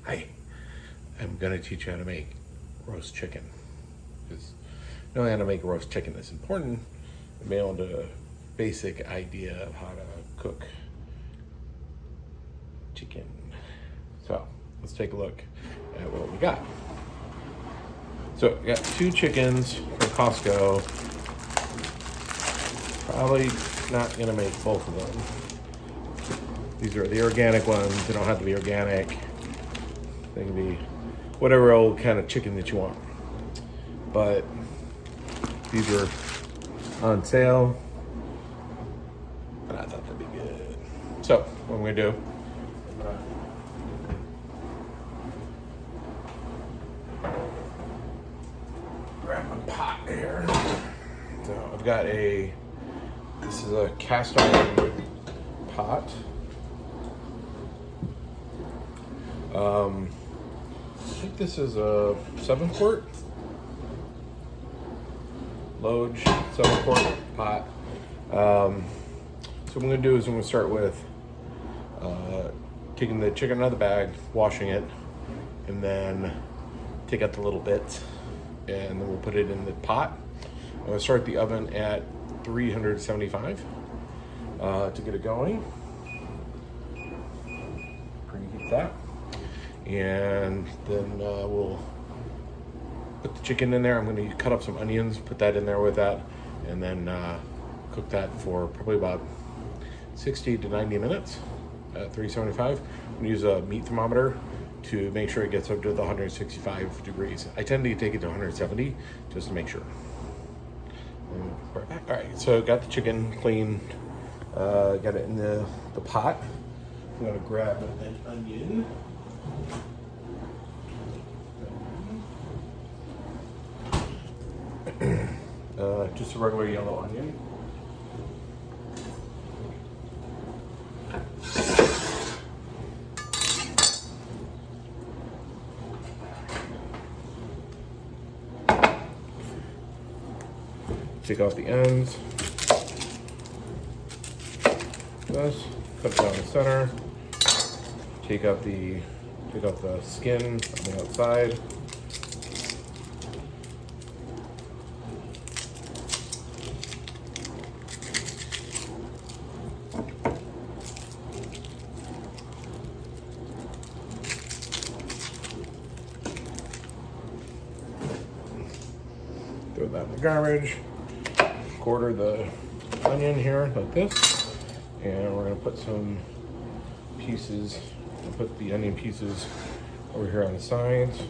Hi, I'm gonna teach you how to make roast chicken. Because knowing how to make roast chicken is important, and being able to basic idea of how to cook chicken. So let's take a look at what we got. So we got 2 chickens from Costco. Probably not gonna make both of them. These are the organic ones. They don't have to be organic. They can be whatever old kind of chicken that you want. But these are on sale, and I thought that'd be good. So what I'm gonna do, grab my pot here. So I've got this is a cast iron pot. I think this is a 7-quart. Loge 7-quart pot. So what I'm gonna do is I'm gonna start with taking the chicken out of the bag, washing it, and then take out the little bits, and then we'll put it in the pot. I'm gonna start the oven at 375 to get it going. Preheat that. And then we'll put the chicken in there. I'm going to cut up some onions, put that in there with that, and then cook that for probably about 60 to 90 minutes at 375. I'm going to use a meat thermometer to make sure it gets up to the 165 degrees. I tend to take it to 170 just to make sure. All right, so got the chicken clean, got it in the pot. I'm going to grab an onion. Just a regular yellow onion. Take off the ends. This, cut it down the center. Take out the skin on the outside. Throw that in the garbage. Quarter the onion here like this, and we're gonna put some pieces. I'll put the onion pieces over here on the sides.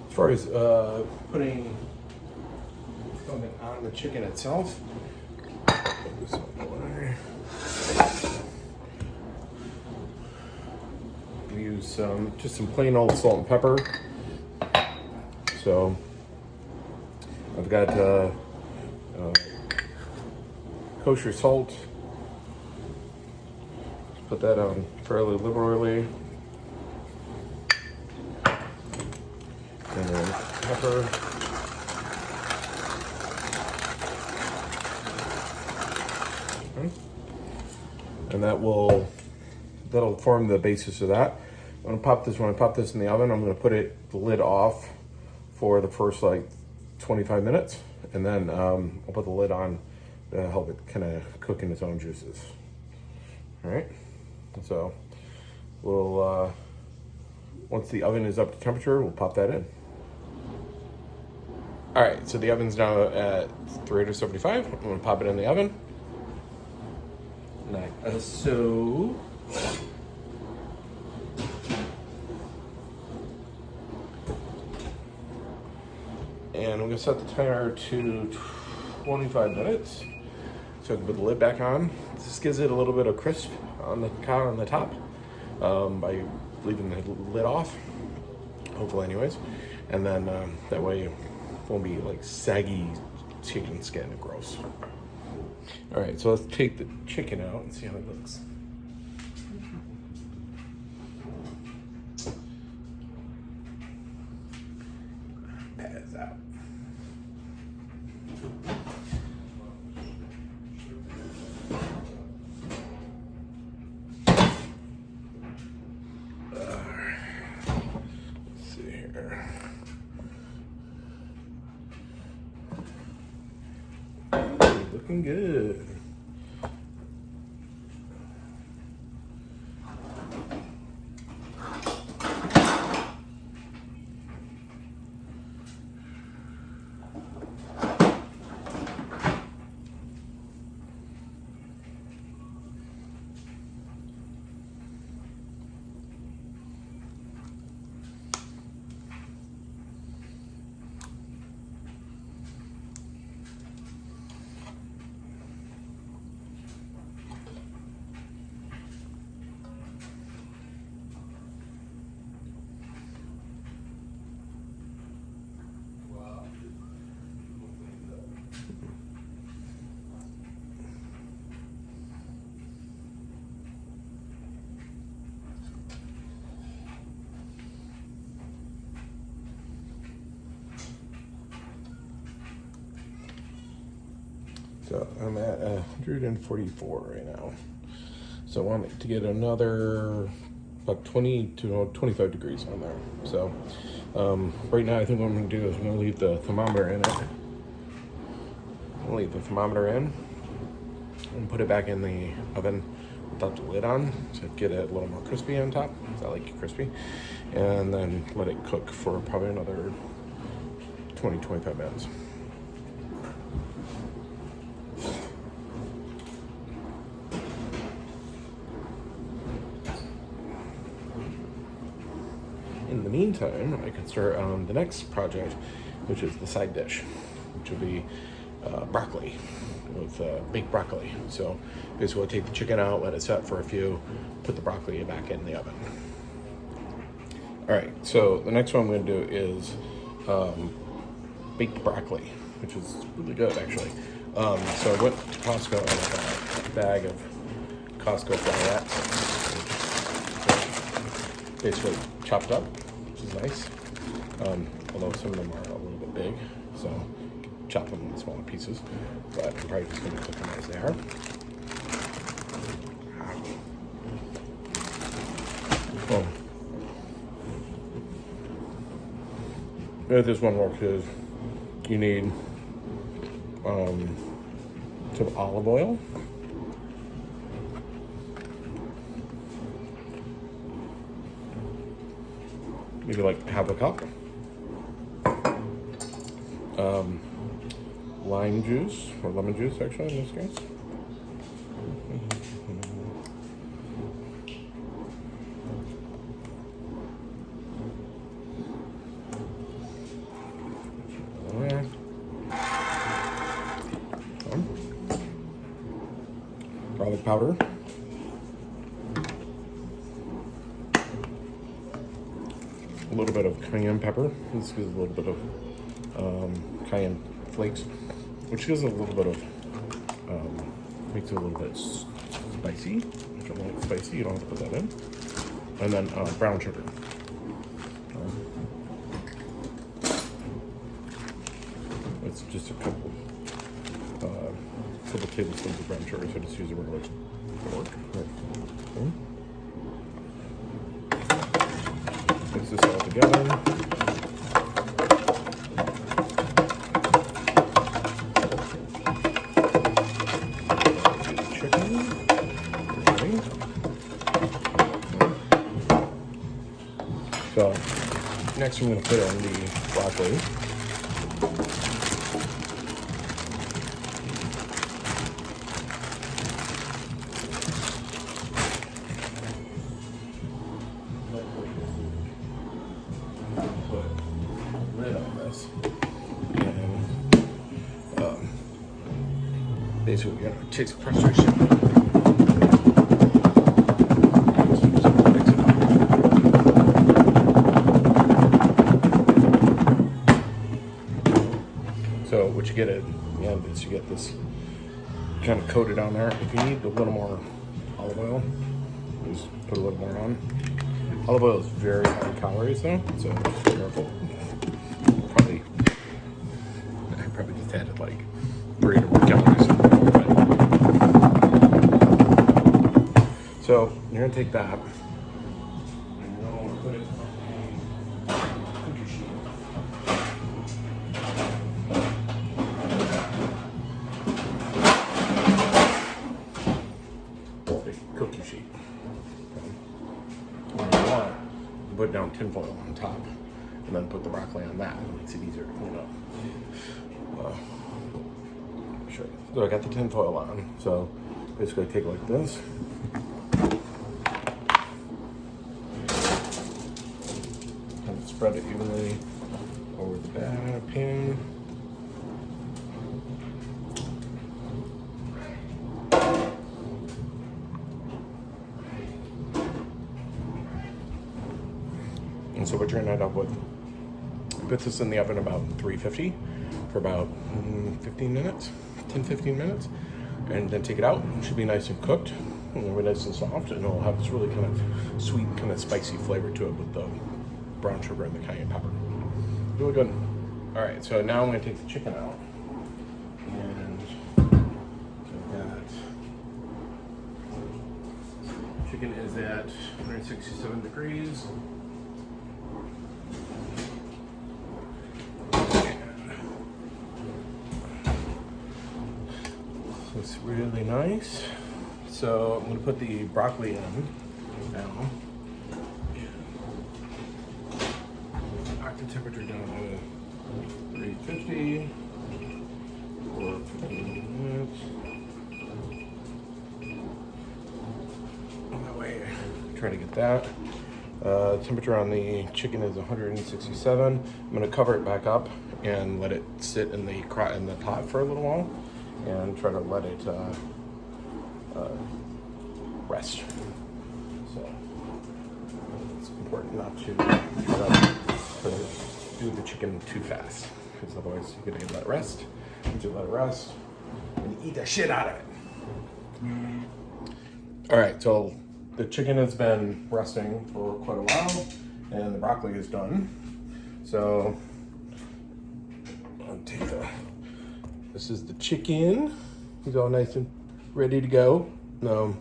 As far as putting something on the chicken itself, use just some plain old salt and pepper. So I've got kosher salt. Just put that on fairly liberally. And then pepper. And that'll form the basis of that. When I pop this in the oven, I'm gonna put the lid off for the first like 25 minutes. And then I'll put the lid on to help it kind of cook in its own juices. All right, so we'll, once the oven is up to temperature, we'll pop that in. All right, so the oven's now at 375. I'm gonna pop it in the oven. Like so. And I'm gonna set the timer to 25 minutes. So I can put the lid back on. This gives it a little bit of crisp on the top by leaving the lid off, hopefully anyways. And then that way it won't be like saggy chicken skin, gross. All right, so let's take the chicken out and see how it looks. Pads out. Let's see here. Looking good. So I'm at 144 right now. So I want to get another about 20 to 25 degrees on there. So right now I think what I'm going to do is I'm going to leave the thermometer in it. I'm going to leave the thermometer in and put it back in the oven without the lid on to get it a little more crispy on top, because I like it crispy. And then let it cook for probably another 20-25 minutes. In the meantime, I can start on the next project, which is the side dish, which will be broccoli with baked broccoli. So basically, we'll take the chicken out, let it set for a few, put the broccoli back in the oven. All right, so the next one I'm going to do is baked broccoli, which is really good actually. So I went to Costco and I got a bag of Costco florets, basically chopped up, which is nice. Although some of them are a little bit big, so chop them in smaller pieces. But I'm probably just going to cook them as they are. Oh. The way this one works is you need some olive oil. Maybe like half a cup. Lime juice, or lemon juice actually in this case. Garlic powder. A little bit of cayenne pepper. This gives a little bit of cayenne flakes, which gives a little bit of makes it a little bit spicy. If you don't like spicy, you don't have to put that in. And then brown sugar. It's just a couple tablespoons of brown sugar, so just use a regular fork. Okay. Mix this all together. So next I'm going to put in the broccoli. Put lid on this. And basically we're going to take some frustration. So what you get at the end is you get this kind of coat it on there. If you need a little more olive oil, just put a little more on. Olive oil is very high in calories though, so just be careful. I probably just added like 300 more calories. So you're gonna take that and you're gonna put it on a cookie sheet. Cookie sheet. And you want to put down tinfoil on top, and then put the broccoli on that. It makes it easier to clean up. Sure. So I got the tinfoil on. So basically, take it like this. And spread it evenly over the pan. And so what you're gonna end up with, put this in the oven about 350 for about 15 minutes, 10-15 minutes, and then take it out. It should be nice and cooked, and it'll be nice and soft, and it'll have this really kind of sweet, kind of spicy flavor to it with the brown sugar and the cayenne pepper. Really good. All right, so now I'm gonna take the chicken out, and chicken is at 167 degrees. Looks really nice. So I'm going to put the broccoli in now. Knock the temperature down to 350 for 15 minutes. That way, try to get that. Temperature on the chicken is 167. I'm going to cover it back up and let it sit in the pot for a little while, and try to let it rest. So it's important not to try to do the chicken too fast, because otherwise you're gonna let it rest. Once you let it rest, and eat the shit out of it. All right, so the chicken has been resting for quite a while, and the broccoli is done. So I'll take this is the chicken. He's all nice and ready to go. Now I'm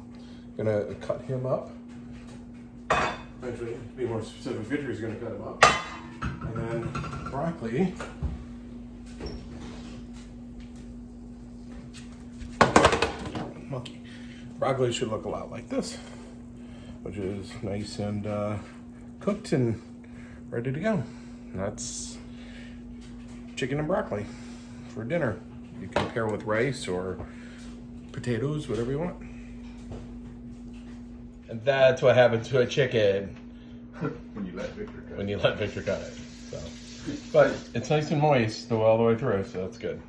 gonna cut him up. Actually, to be more specific, Victor's gonna cut him up. And then broccoli. Monkey. Broccoli should look a lot like this, which is nice and cooked and ready to go. And that's chicken and broccoli for dinner. You can pair with rice or potatoes, whatever you want. And that's what happens to a chicken when you let Victor cut it. When you let Victor cut it. So, but it's nice and moist all the way through, so that's good.